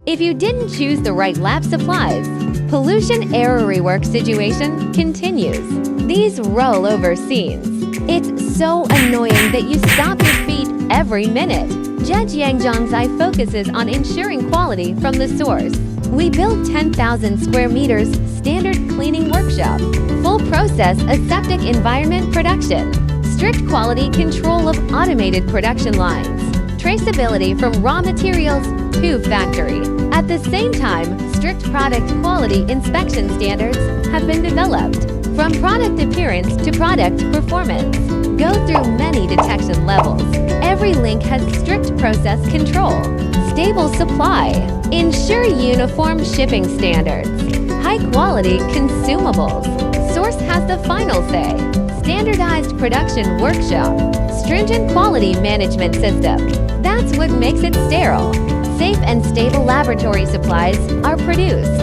If you didn't choose the right lab supplies, pollution error rework situation continues. These rollover scenes. It's so annoying that you stop your feet every minute. Zhejiang Zhangzai focuses on ensuring quality from the source. We built 10,000 square meters standard cleaning workshop, full process aseptic environment production, strict quality control of automated production lines, traceability from raw materials to factory. At the same time, strict product quality inspection standards have been developed. From product appearance to product performance, go through many detection levels. Every link has strict process control, stable supply, ensure uniform shipping standards, high-quality consumables. Source has the final say. Standardized production workshop, stringent quality management system. That's what makes it sterile. Safe and stable laboratory supplies are produced.